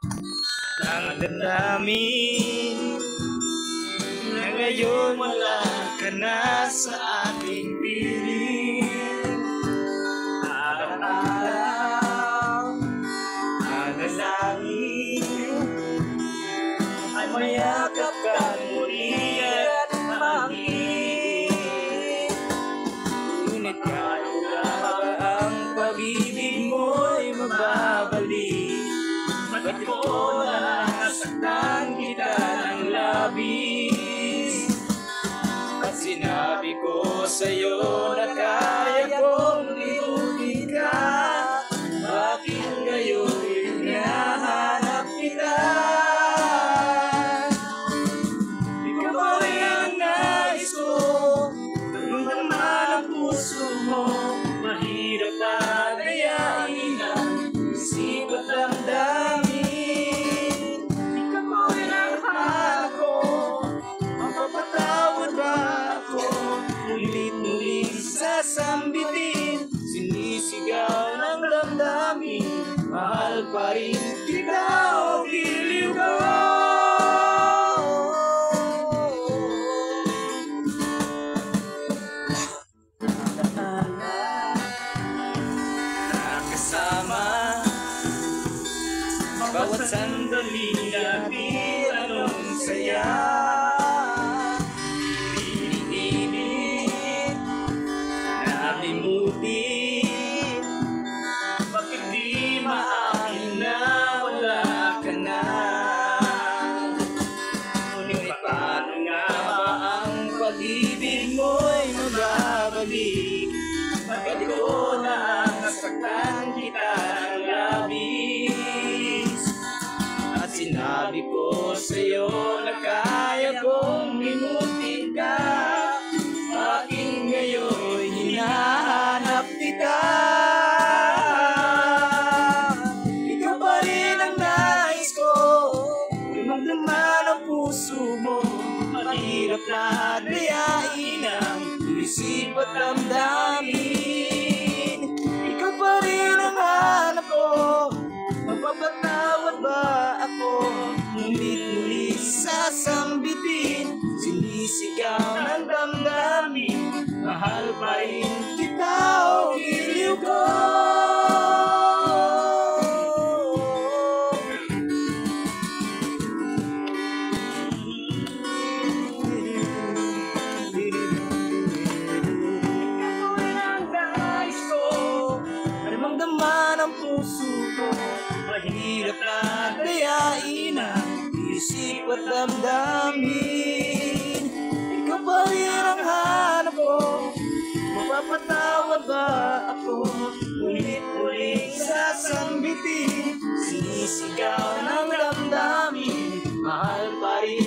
ang damdamin na ngayon wala ka na sa ating piling. Araw-araw manalangin ay mayakap ka muli at maangkin. Ngunit kaya ba ang pag-ibig mo'y mababalik? Ba't ko na nasaktan kita ng labis? At sinabi ko sa'yo na kaya kong limutin ka, bakit ngayon hinahanap kita? Ikaw ba rin ang nais ko, naman ang puso mo, mahirap na dayain ang isip at damdamin. Sasambitin, sinisigaw ng damdamin, mahal pa rin kita o giliw ko. Nakasama bawat sandali natin anong saya. Limutin, bakit di maamin na wala ka na? Ngunit paano nga ba ang pag-ibig mo'y mababalik? Bakit ko na nasaktan kita ng labis? At sinabi ko sa'yo na kaya kong limutin ka, bakit ngayon hinahanap kita? Ikaw pa rin ang nais ko, lumang-laman ang puso mo, mahirap na dayain ang isip at damdamin. Ikaw pa rin ang hanap ko, mapapatawad ba ako? Ngunit muli sasambitin, sinisigaw ng damdamin, mahal pa rin kita o giliw ko. Ikaw ang nais ko, damang-daman ang puso ko, mahirap na dayain ang isip at damdamin. Ikaw pa rin ang hanap ko, mapapatawad ba ako? Ulit-ulit sasambitin, sinisigaw ng damdamin, mahal pa rin